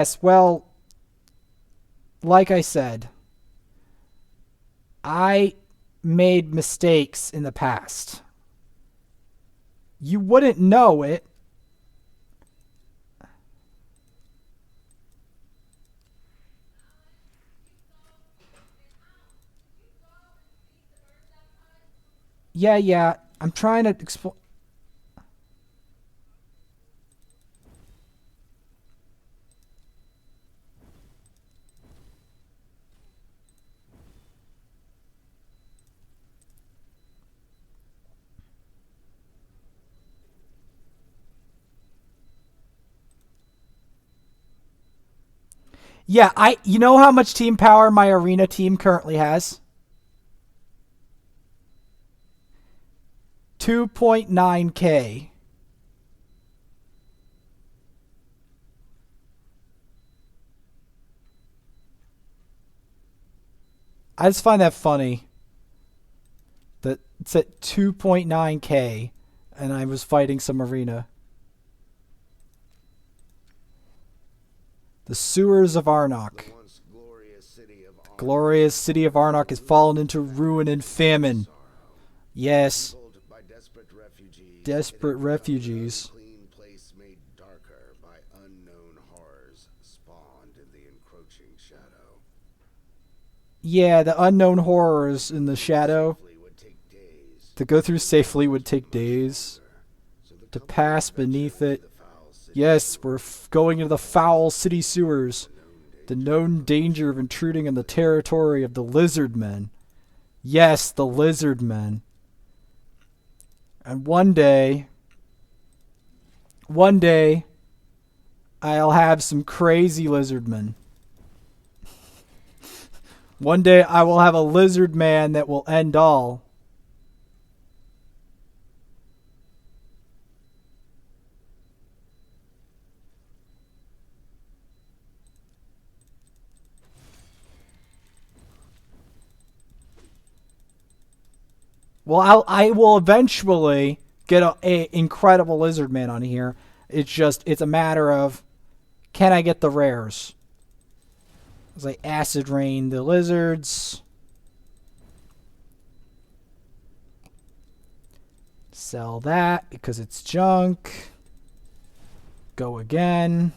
Yes, well, like I said, I made mistakes in the past. You wouldn't know it. Yeah, yeah. I'm trying to explain. Yeah, you know how much team power my arena team currently has? 2.9k. I just find that funny that it's at 2.9k and I was fighting some arena. The sewers of Arnok. The glorious city of Arnok has fallen into ruin and famine. Yes, desperate refugees. Yeah, the unknown horrors in the shadow. To go through safely would take days. To pass beneath it. Yes, we're going into the foul city sewers. The known danger of intruding on the territory of the lizard men. Yes, the lizard men. And one day, I'll have some crazy lizard men. One day I will have a lizard man that will end all. Well, I will eventually get a incredible lizard man on here. It's a matter of, can I get the rares? It's like acid rain the lizards. Sell that because it's junk. Go again.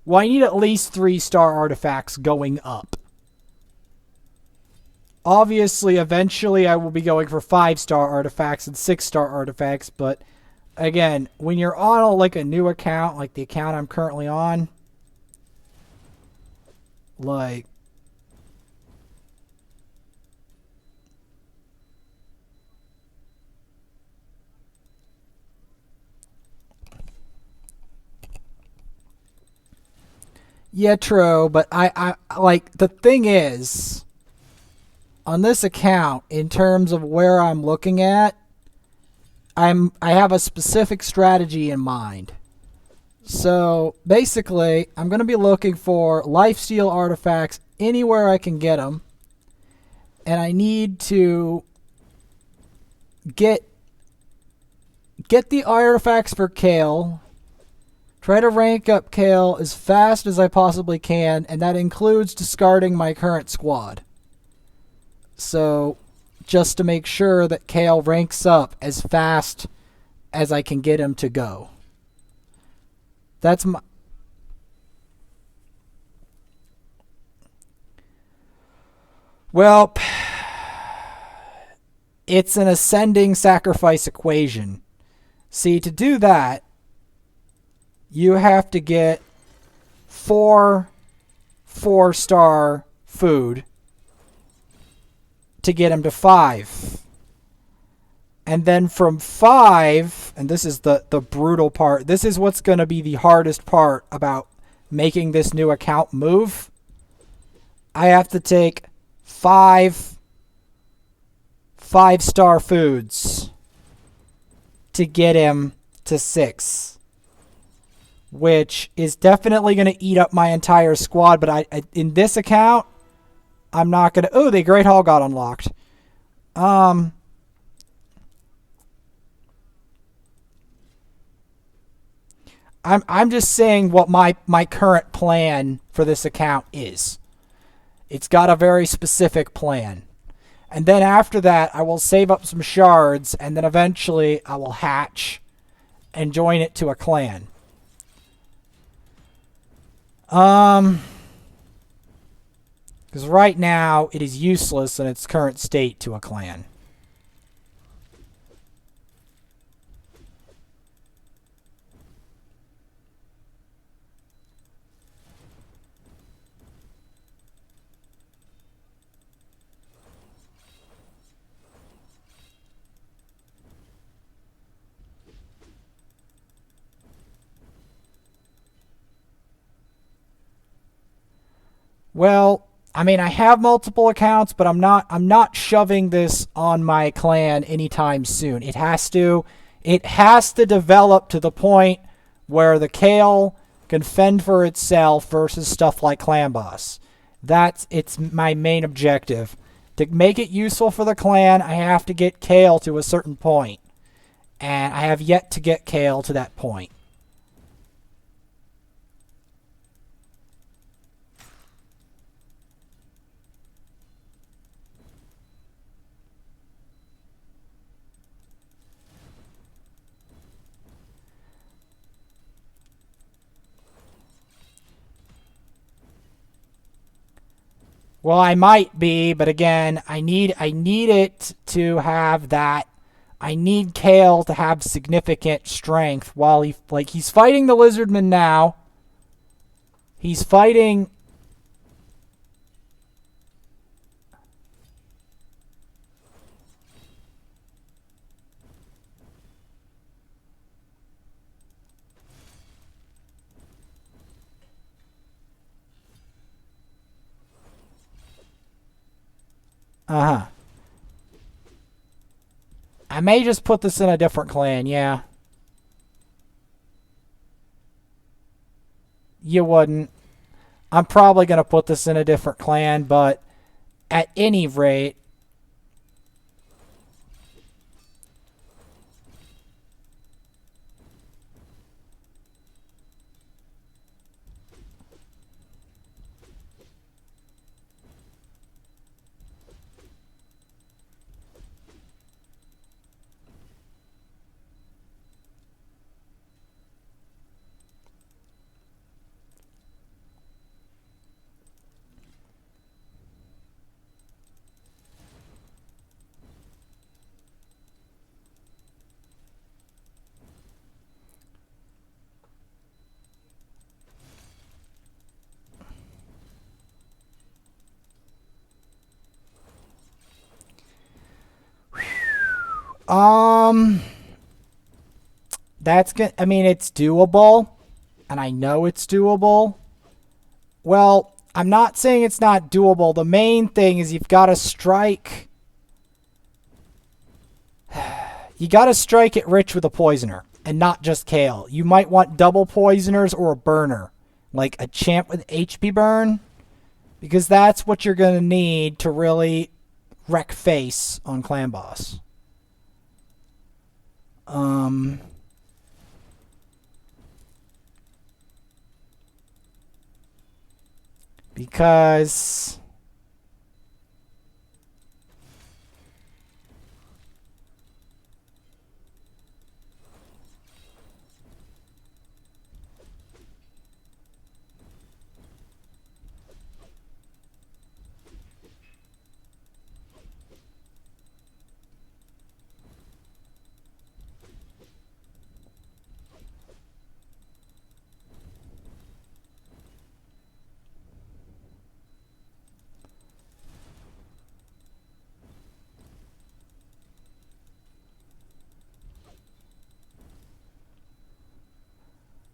Well, I need at least 3-star artifacts going up. Obviously, eventually I will be going for 5-star artifacts and 6-star artifacts, but again, when you're on like a new account, like the account I'm currently on, like, yeah, true, but I like the thing is on this account in terms of where I'm looking at, I have a specific strategy in mind. So basically, I'm going to be looking for lifesteal artifacts anywhere I can get them, and I need to get the artifacts for Kale. Try to rank up Kale as fast as I possibly can, and that includes discarding my current squad. So, just to make sure that Kale ranks up as fast as I can get him to go. That's my. Well, it's an ascending sacrifice equation. See, to do that, you have to get 4-star food to get him to 5. And then from 5, and this is the brutal part, this is what's going to be the hardest part about making this new account move. I have to take 5-star foods to get him to 6. Which is definitely going to eat up my entire squad, but I in this account, I'm not going to... Oh, the Great Hall got unlocked. I'm just saying what my current plan for this account is. It's got a very specific plan. And then after that, I will save up some shards, and then eventually I will hatch and join it to a clan. Because right now it is useless in its current state to a clan. Well, I mean, I have multiple accounts, but I'm not shoving this on my clan anytime soon. It has to develop to the point where the kale can fend for itself versus stuff like clan boss. It's my main objective. To make it useful for the clan, I have to get kale to a certain point, and I have yet to get kale to that point. Well, I might be, but again, I need it to have that. I need Kale to have significant strength while he's fighting the Lizardman now. He's fighting. Uh-huh. I may just put this in a different clan, yeah. You wouldn't. I'm probably going to put this in a different clan, but at any rate, um that's good. I mean, it's doable, and I know it's doable. Well, I'm not saying it's not doable. The main thing is you've got to strike. You got to strike it rich with a poisoner, and not just Kale. You might want double poisoners or a burner, like a champ with HP burn, because that's what you're going to need to really wreck face on Clan Boss. Um, because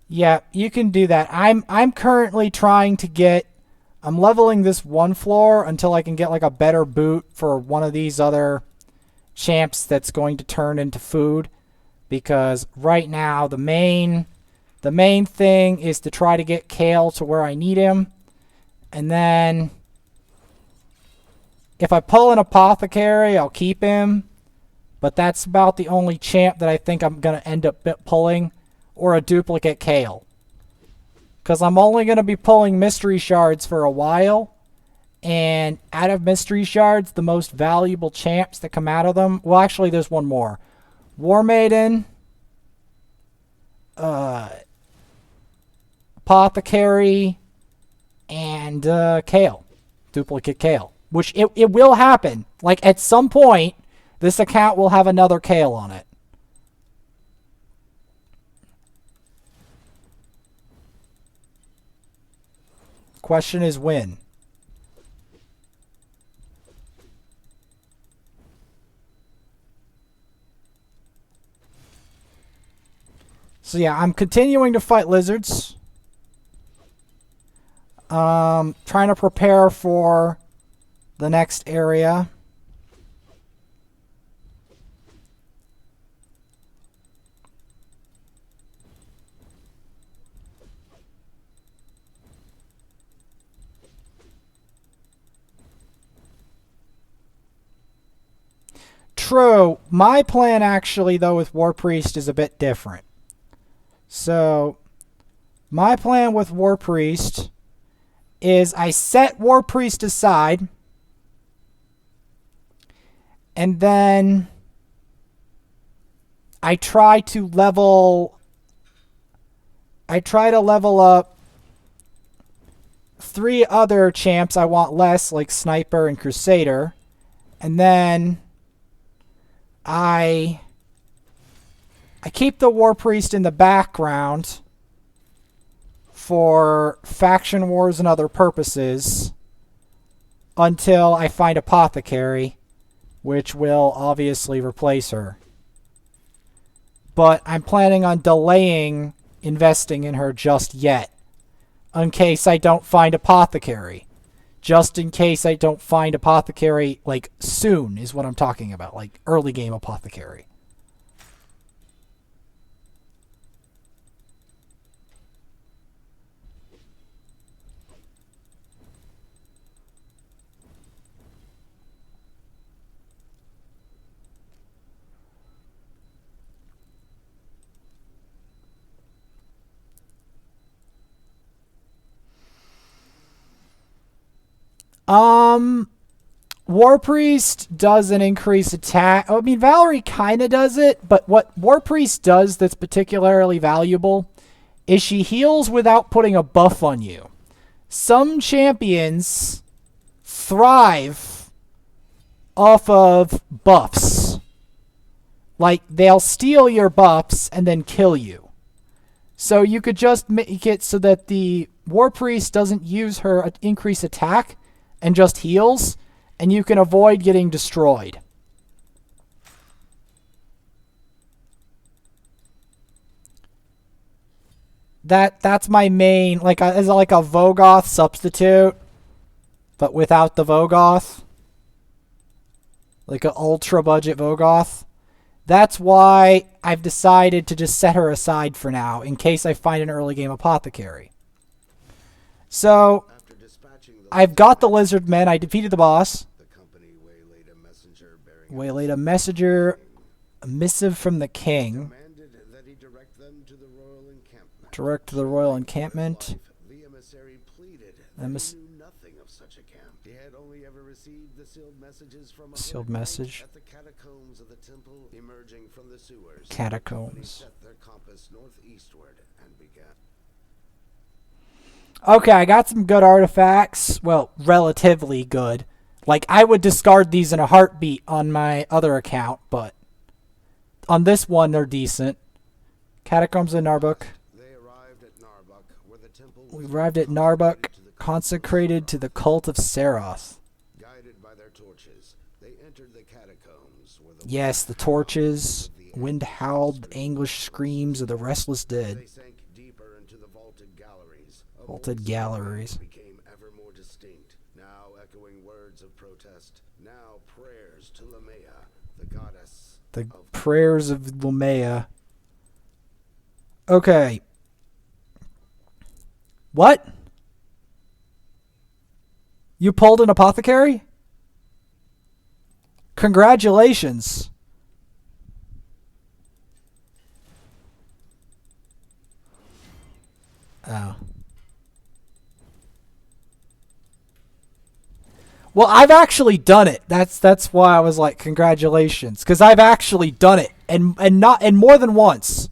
yeah, you can do that. I'm currently trying to get. I'm leveling this one floor until I can get like a better boot for one of these other champs that's going to turn into food, because right now the main thing is to try to get Kale to where I need him, and then if I pull an apothecary, I'll keep him, but that's about the only champ that I think I'm going to end up pulling or a duplicate Kale. Because I'm only going to be pulling mystery shards for a while. And out of mystery shards, the most valuable champs that come out of them... Well, actually, there's one more. War Maiden. Apothecary. And Kale. Duplicate Kale. Which it will happen. Like, at some point, this account will have another Kale on it. Question is when. So yeah, I'm continuing to fight lizards. Trying to prepare for the next area. True. My plan actually, though, with War Priest is a bit different. So, my plan with War Priest is I set War Priest aside, and then I try to level up 3 other champs I want less, like Sniper and Crusader, and then I keep the War Priest in the background for faction wars and other purposes until I find Apothecary, which will obviously replace her. But I'm planning on delaying investing in her just yet, in case I don't find Apothecary. Just in case I don't find Apothecary, like, soon is what I'm talking about. Like, early game Apothecary. War Priest doesn't increase attack. I mean, Valerie kind of does it, but what War Priest does that's particularly valuable is she heals without putting a buff on you. Some champions thrive off of buffs. Like, they'll steal your buffs and then kill you. So you could just make it so that the War Priest doesn't use her increased attack and just heals, and you can avoid getting destroyed. That's my main, like, as like a Vogoth substitute, but without the Vogoth. Like an ultra budget Vogoth. That's why I've decided to just set her aside for now, in case I find an early game Apothecary. So, I've got the lizard men. I defeated the boss. Waylaid a messenger, a missive from the king. Direct to the royal encampment. The emissary pleaded that he knew nothing of such a camp. He had only ever received the sealed messages from a sealed message at the catacombs of the temple, emerging from the sewers. Catacombs. Set their compass northeastward and began. Okay, I got some good artifacts. Well, relatively good. Like, I would discard these in a heartbeat on my other account, but on this one, they're decent. Catacombs in Narbuk. They arrived at Narbuk, where the temple We arrived at Narbuk, consecrated to the cult of Seroth. Guided by their torches, they entered the catacombs. Where the Yes, the torches. Wind howled, the anguished screams of the restless dead. They sank deeper into the vaulted galleries. Vaulted galleries. Became ever more distinct, now echoing words of protest, now prayers to Lamea, the goddess. The prayers of Lumea. Okay. What? You pulled an apothecary? Congratulations. Oh. Well, I've actually done it. That's why I was like, congratulations, because I've actually done it, and not and more than once.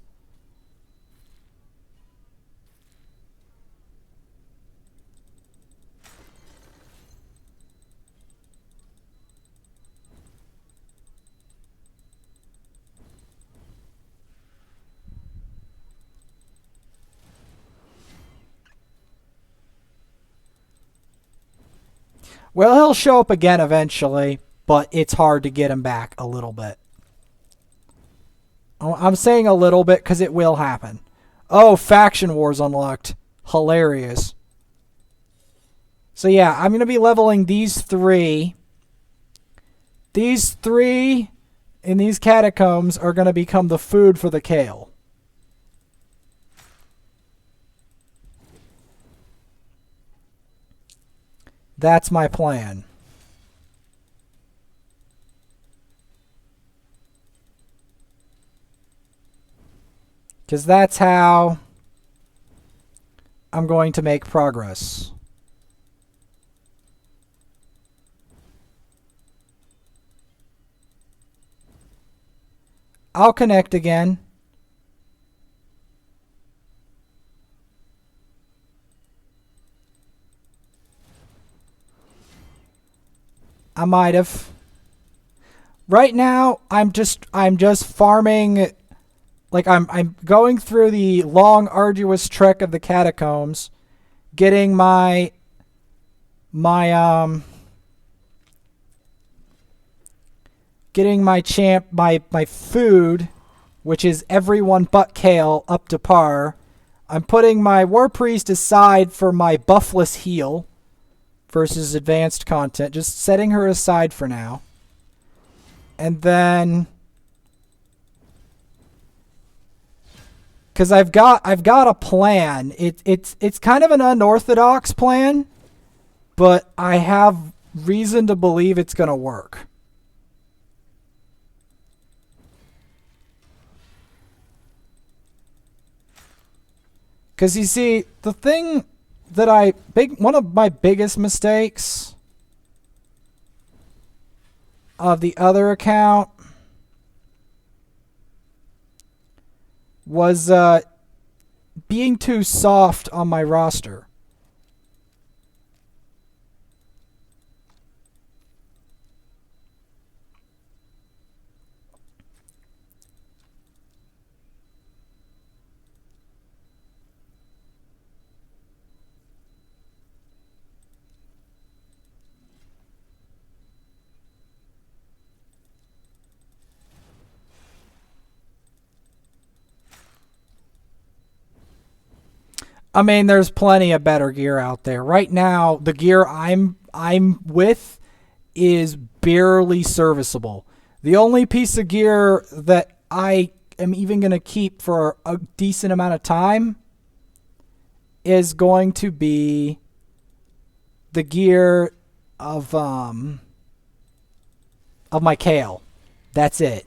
Well, he'll show up again eventually, but it's hard to get him back a little bit. I'm saying a little bit because it will happen. Oh, faction wars unlocked. Hilarious. So yeah, I'm going to be leveling these three. These three in these catacombs are going to become the food for the kale. That's my plan. Because that's how I'm going to make progress. I'll connect again. I might have. Right now, I'm just farming. Like I'm going through the long, arduous trek of the catacombs, getting my getting my my food, which is everyone but Kale, up to par. I'm putting my War Priest aside for my buffless heal versus advanced content, just setting her aside for now. And then, because I've got a plan. It's kind of an unorthodox plan, but I have reason to believe it's going to work. Because you see, the thing that one of my biggest mistakes of the other account was being too soft on my roster. I mean, there's plenty of better gear out there. Right now, the gear I'm with is barely serviceable. The only piece of gear that I am even going to keep for a decent amount of time is going to be the gear of my Kale. That's it.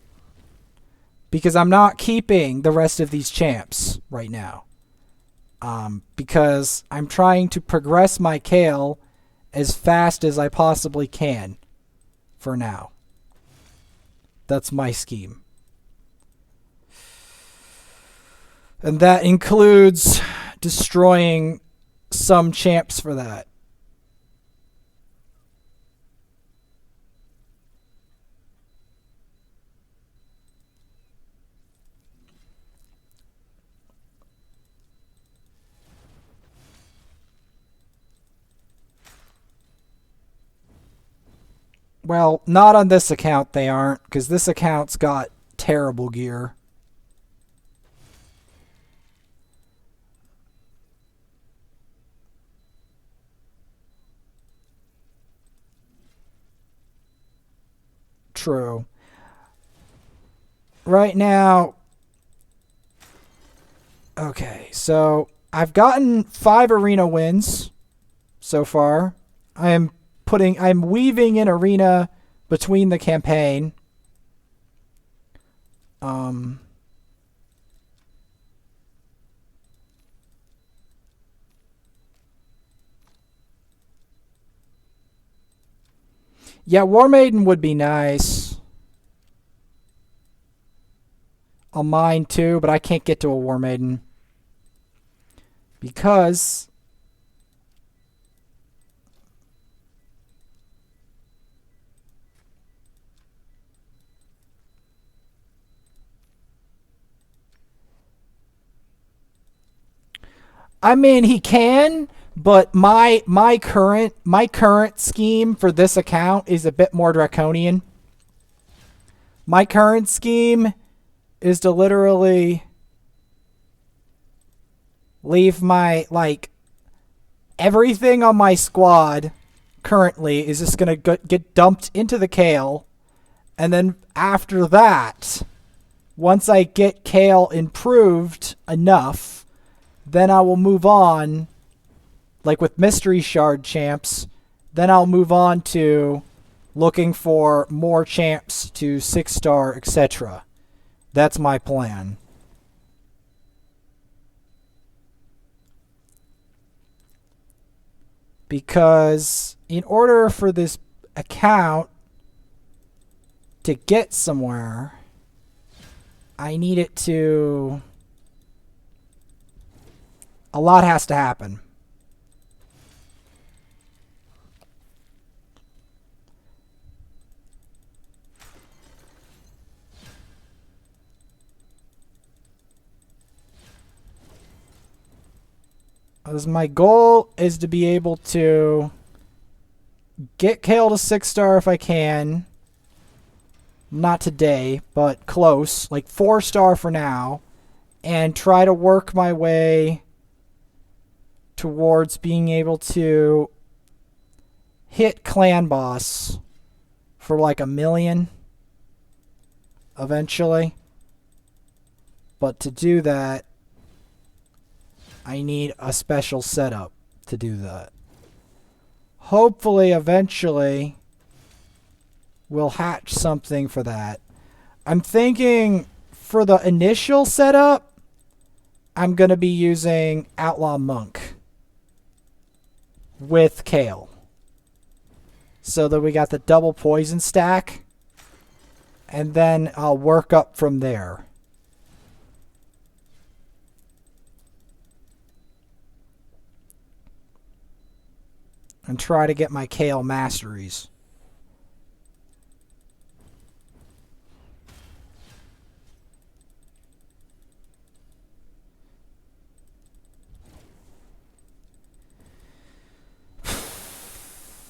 Because I'm not keeping the rest of these champs right now. Because I'm trying to progress my Kale as fast as I possibly can for now. That's my scheme. And that includes destroying some champs for that. Well, not on this account they aren't, because this account's got terrible gear. True. Right now, okay, so I've gotten 5 arena wins so far. I'm weaving in arena between the campaign. Yeah, War Maiden would be nice. A mine too, but I can't get to a War Maiden. Because I mean he can, but my current scheme for this account is a bit more draconian. My current scheme is to literally leave my like everything on my squad currently is just going to get dumped into the Kale, and then after that, once I get Kale improved enough, then I will move on, like with Mystery Shard champs, then I'll move on to looking for more champs to 6-star, etc. That's my plan. Because in order for this account to get somewhere, I need it to... A lot has to happen. As my goal is to be able to get Kale to 6-star if I can. Not today, but close. Like 4-star for now. And try to work my way towards being able to hit Clan Boss for like 1,000,000 eventually. But to do that, I need a special setup to do that. Hopefully, eventually, we'll hatch something for that. I'm thinking for the initial setup, I'm going to be using Outlaw Monk with Kale. So that we got the double poison stack. And then I'll work up from there. And try to get my Kale masteries.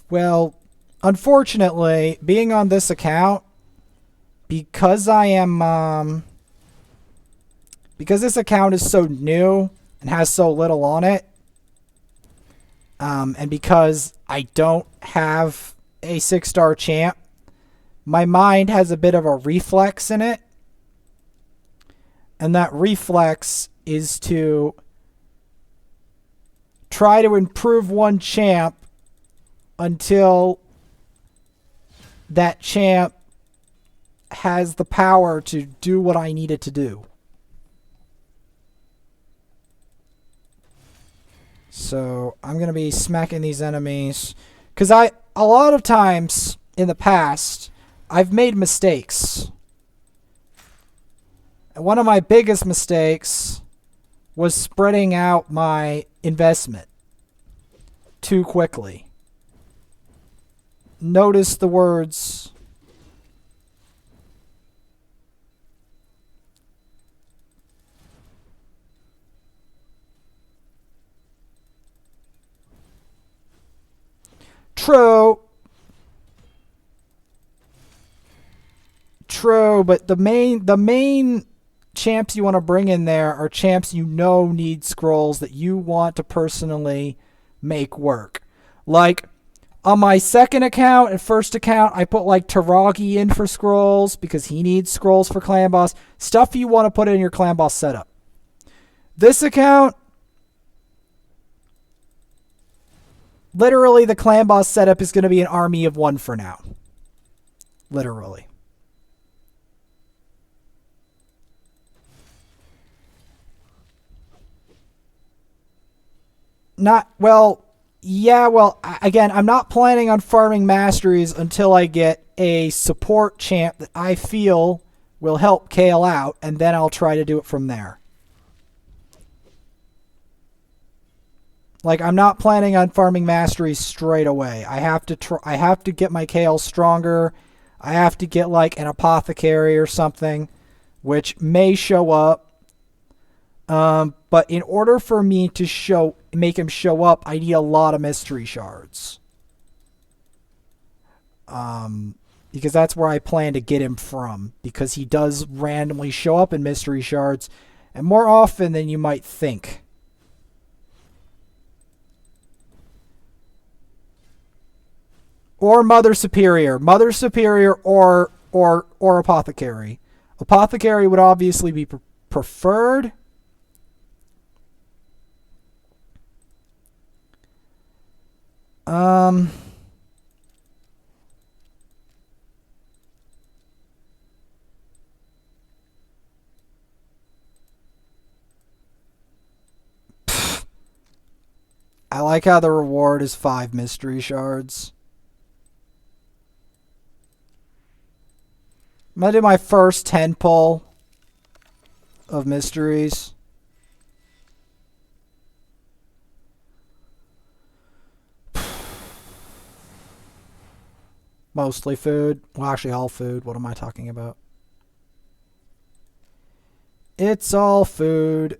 Well, unfortunately, being on this account, because I am, because this account is so new and has so little on it, and because I don't have a 6-star champ, my mind has a bit of a reflex in it. And that reflex is to try to improve one champ until that champ has the power to do what I need it to do. So I'm going to be smacking these enemies. Because a lot of times in the past, I've made mistakes. And one of my biggest mistakes was spreading out my investment too quickly. Notice the words. True, but the main champs you want to bring in there are champs you know need scrolls that you want to personally make work. Like on my second account and first account, I put like Taragi in for scrolls because he needs scrolls for clan boss. Stuff you want to put in your clan boss setup. This account, literally, the clan boss setup is going to be an army of 1 for now. Literally. Not, well, Yeah, well, again, I'm not planning on farming masteries until I get a support champ that I feel will help Kale out, and then I'll try to do it from there. Like, I'm not planning on farming masteries straight away. I have to get my Kale stronger. I have to get like an apothecary or something, which may show up. But in order for me to make him show up, I need a lot of mystery shards. Because that's where I plan to get him from. Because he does randomly show up in mystery shards, and more often than you might think. Or Mother Superior, or Apothecary. Apothecary would obviously be preferred. Um. I like how the reward is 5 mystery shards. I'm going to do my first 10 pull of mysteries. Mostly food. Well, actually all food. What am I talking about? It's all food.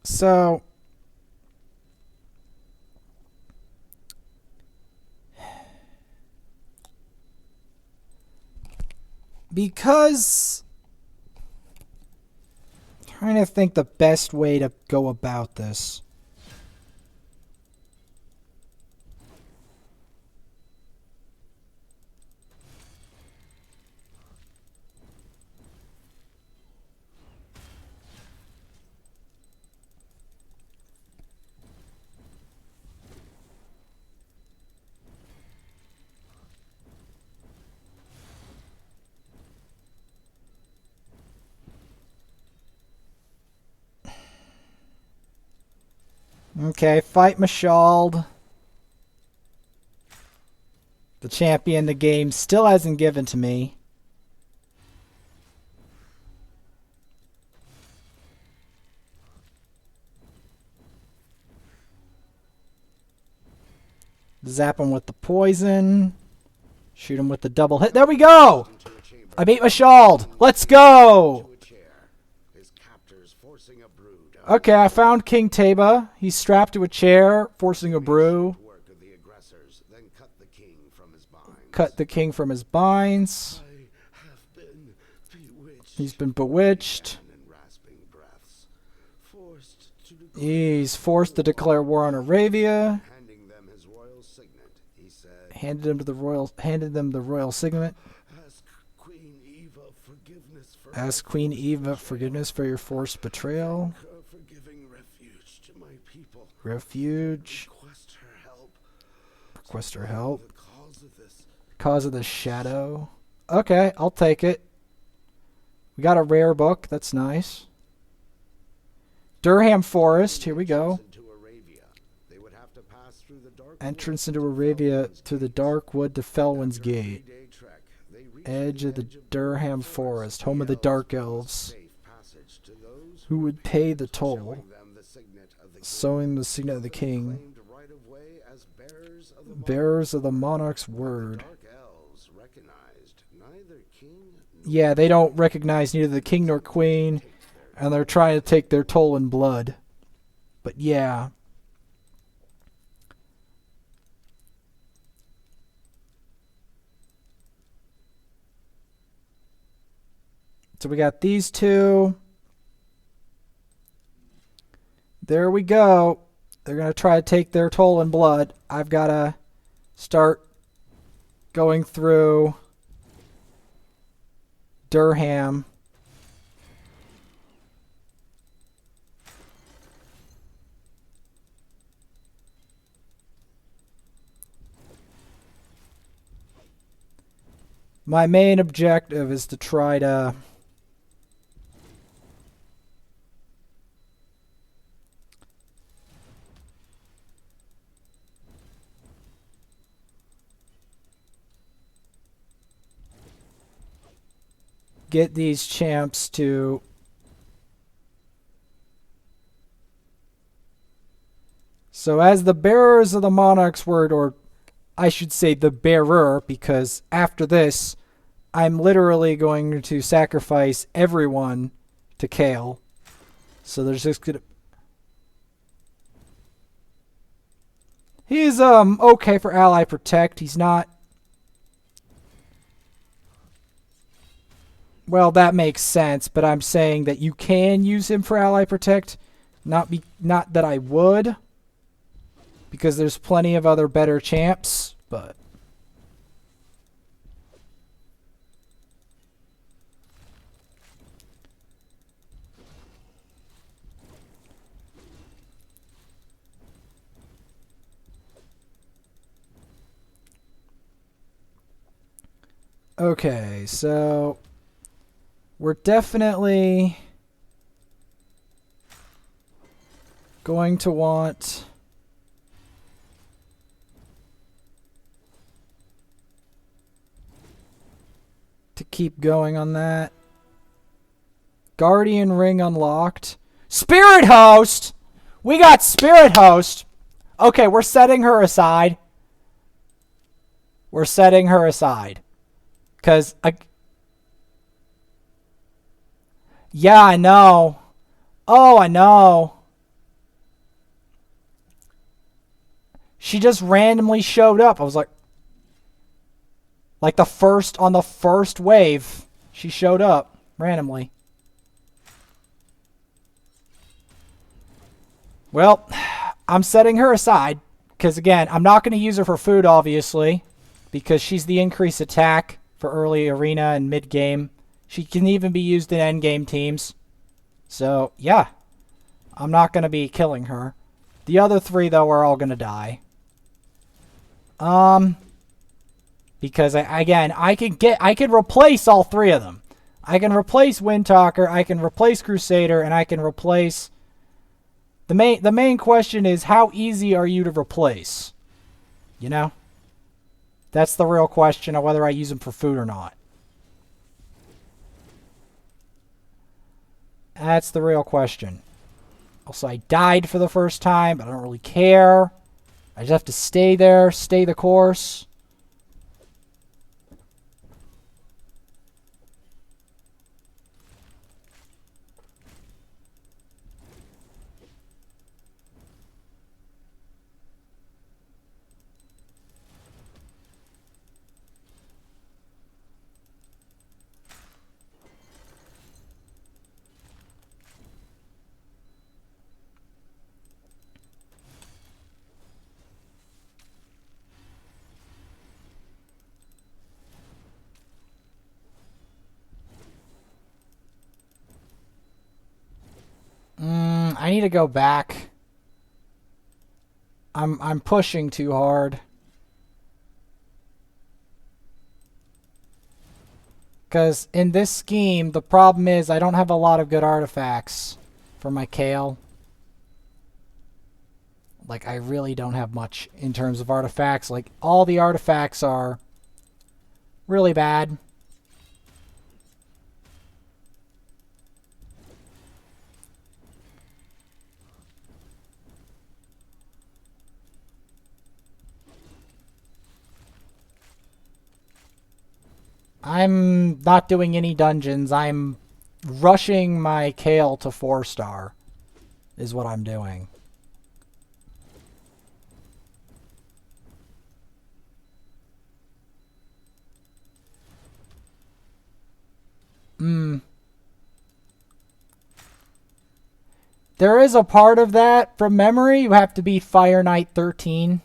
So, because I'm trying to think the best way to go about this. Okay, fight Mashald. The champion the game still hasn't given to me. Zap him with the poison. Shoot him with the double hit. There we go! I beat Mashald. Let's go! Okay, I found King Taba. He's strapped to a chair, forcing a brew. Cut the king from his binds. He's been bewitched. He's forced to declare war on Arabia. Handed them the royal signet. Ask Queen Eva forgiveness for your forced betrayal. Refuge. Request her help. Cause of the shadow. Okay, I'll take it. We got a rare book. That's nice. Durham Forest. Here we go. Entrance into Arabia through the dark wood to Felwyn's Gate. Edge of the Durham Forest, home of the Dark Elves. Who would pay the toll? Sowing the signet of the king. Bearers of the monarch's word. Yeah, they don't recognize neither the king nor queen, and they're trying to take their toll in blood. But yeah. So we got these two. There we go. They're going to try to take their toll in blood. I've got to start going through Durham. My main objective is to try to get these champs to so as the bearers of the monarch's word, or I should say the bearer, because after this I'm literally going to sacrifice everyone to Kale. So there's just gonna he's okay for ally protect. He's not. Well, that makes sense, but I'm saying that you can use him for ally protect, not that I would, because there's plenty of other better champs, but okay, so we're definitely going to want to keep going on that. Guardian Ring unlocked. Spirithost! We got Spirithost! Okay, we're setting her aside. We're setting her aside. Because yeah, I know. Oh, I know. She just randomly showed up. I was like on the first wave, she showed up randomly. Well, I'm setting her aside because again, I'm not going to use her for food obviously because she's the increased attack for early arena and mid game. She can even be used in end game teams. So, yeah. I'm not going to be killing her. The other three, though, are all going to die. Because, I can replace all three of them. I can replace Windtalker, I can replace Crusader, and I can replace... The main question is, how easy are you to replace? You know? That's the real question of whether I use them for food or not. That's the real question. Also, I died for the first time, but I don't really care. I just have to stay there, stay the course. I need to go back. I'm pushing too hard. Because in this scheme, the problem is I don't have a lot of good artifacts for my Kale. Like, I really don't have much in terms of artifacts. Like, all the artifacts are really bad. I'm not doing any dungeons. I'm rushing my Kale to 4-star is what I'm doing. There is a part of that from memory. You have to beat Fire Knight 13.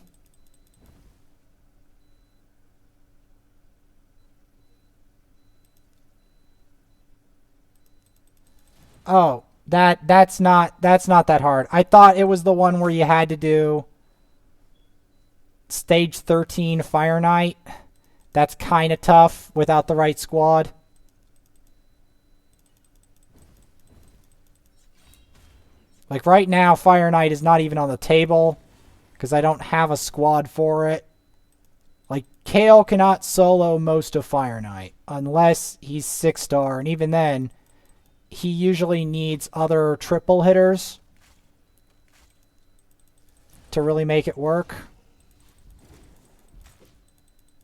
Oh, that's not that hard. I thought it was the one where you had to do stage 13 Fire Knight. that's kind of tough without the right squad. Like right now, Fire Knight is not even on the table because I don't have a squad for it. Like, Kale cannot solo most of Fire Knight unless he's 6-star, and even then, he usually needs other triple hitters to really make it work.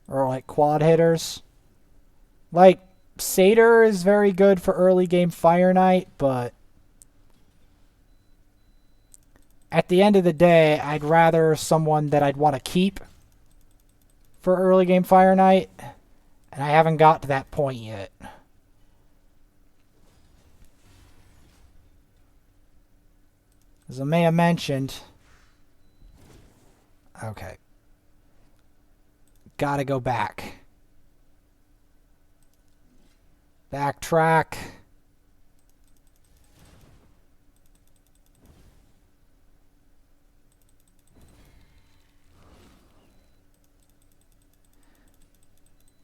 Or like quad hitters. Like, Satyr is very good for early game Fire Knight, but at the end of the day, I'd rather someone that I'd want to keep for early game Fire Knight, and I haven't got to that point yet. As I may have mentioned, okay, gotta go back. Backtrack.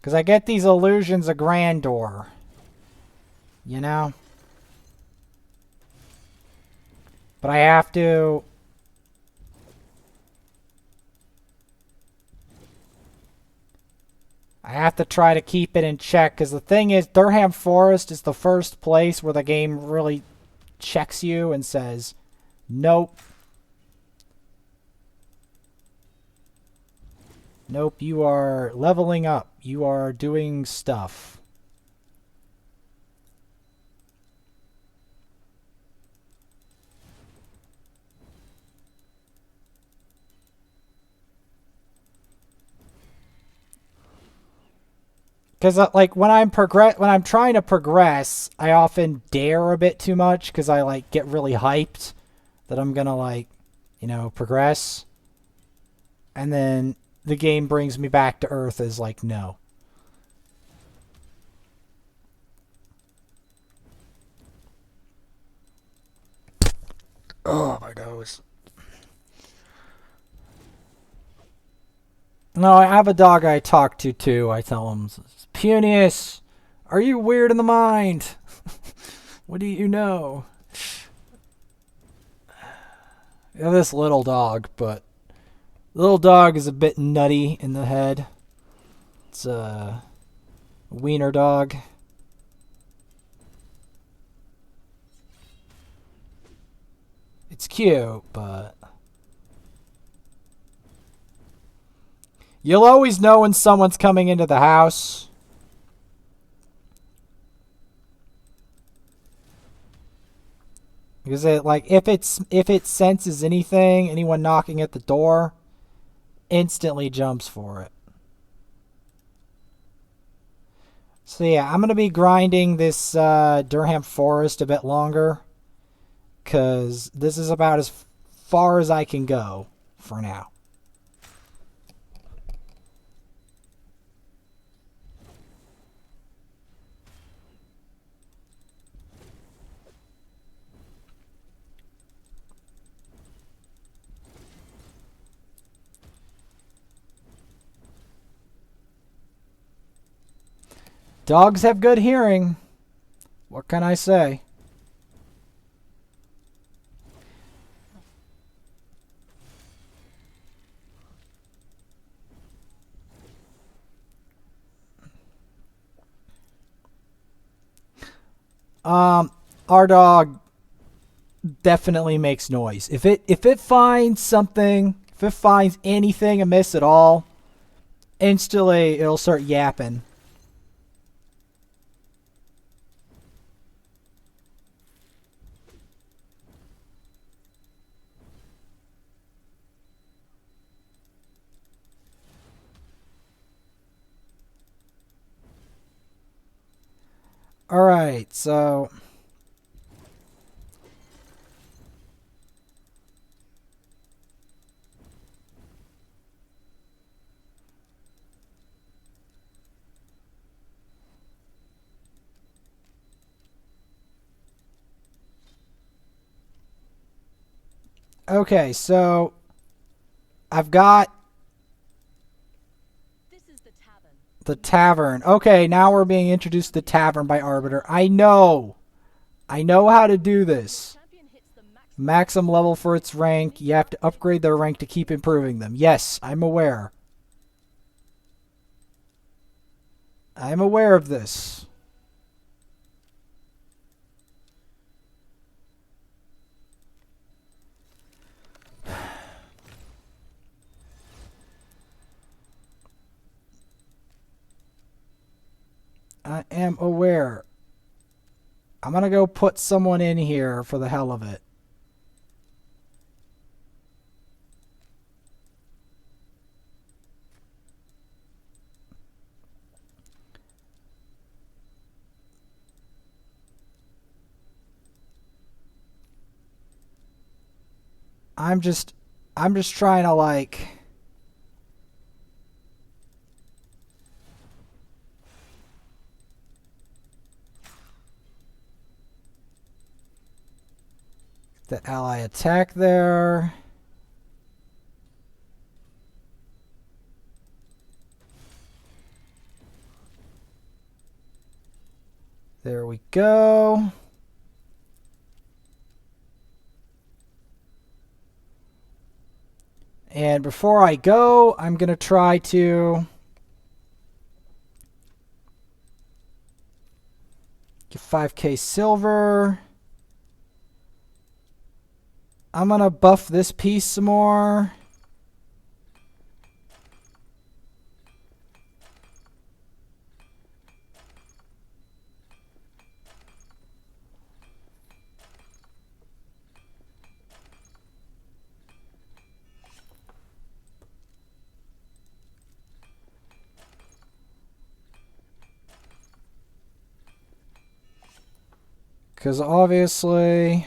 Because I get these illusions of grandeur. You know? But I have to... I have to try to keep it in check. Because the thing is, Durham Forest is the first place where the game really checks you and says, nope. Nope, you are leveling up. You are doing stuff. Because like when I'm trying to progress, I often dare a bit too much because I like get really hyped that I'm gonna like, you know, progress, and then the game brings me back to earth as like no. Oh my nose. No, I have a dog I talk to too. I tell him, Punius, are you weird in the mind? What do you know? Yeah, this little dog, but little dog is a bit nutty in the head. It's a wiener dog. It's cute, but you'll always know when someone's coming into the house. Because if it senses anyone knocking at the door, instantly jumps for it. So yeah, I'm gonna be grinding this Durham Forest a bit longer, because this is about as far as I can go for now. Dogs have good hearing. What can I say? Our dog definitely makes noise. If it finds something, if it finds anything amiss at all, instantly it'll start yapping. All right, so okay, so I've got This is the tavern. The tavern. Okay, now we're being introduced to the tavern by Arbiter. I know. I know how to do this. Maximum level for its rank. You have to upgrade their rank to keep improving them. Yes, I'm aware. I'm aware of this. I am aware. I'm going to go put someone in here for the hell of it. I'm just trying to like the ally attack there. There we go. And before I go, I'm going to try to get 5k silver. I'm going to buff this piece some more. Because obviously,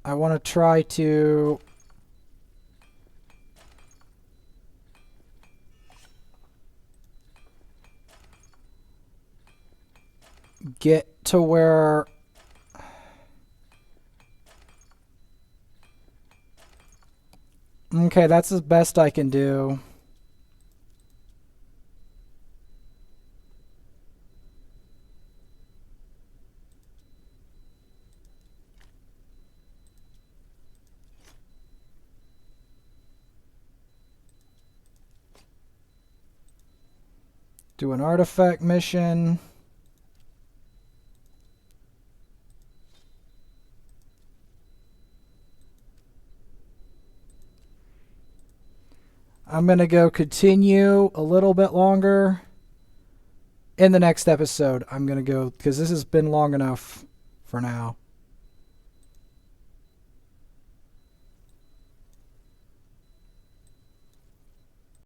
I want to try to get to where okay, that's the best I can do. Do an artifact mission. I'm going to go continue a little bit longer. In the next episode, I'm going to go, because this has been long enough for now.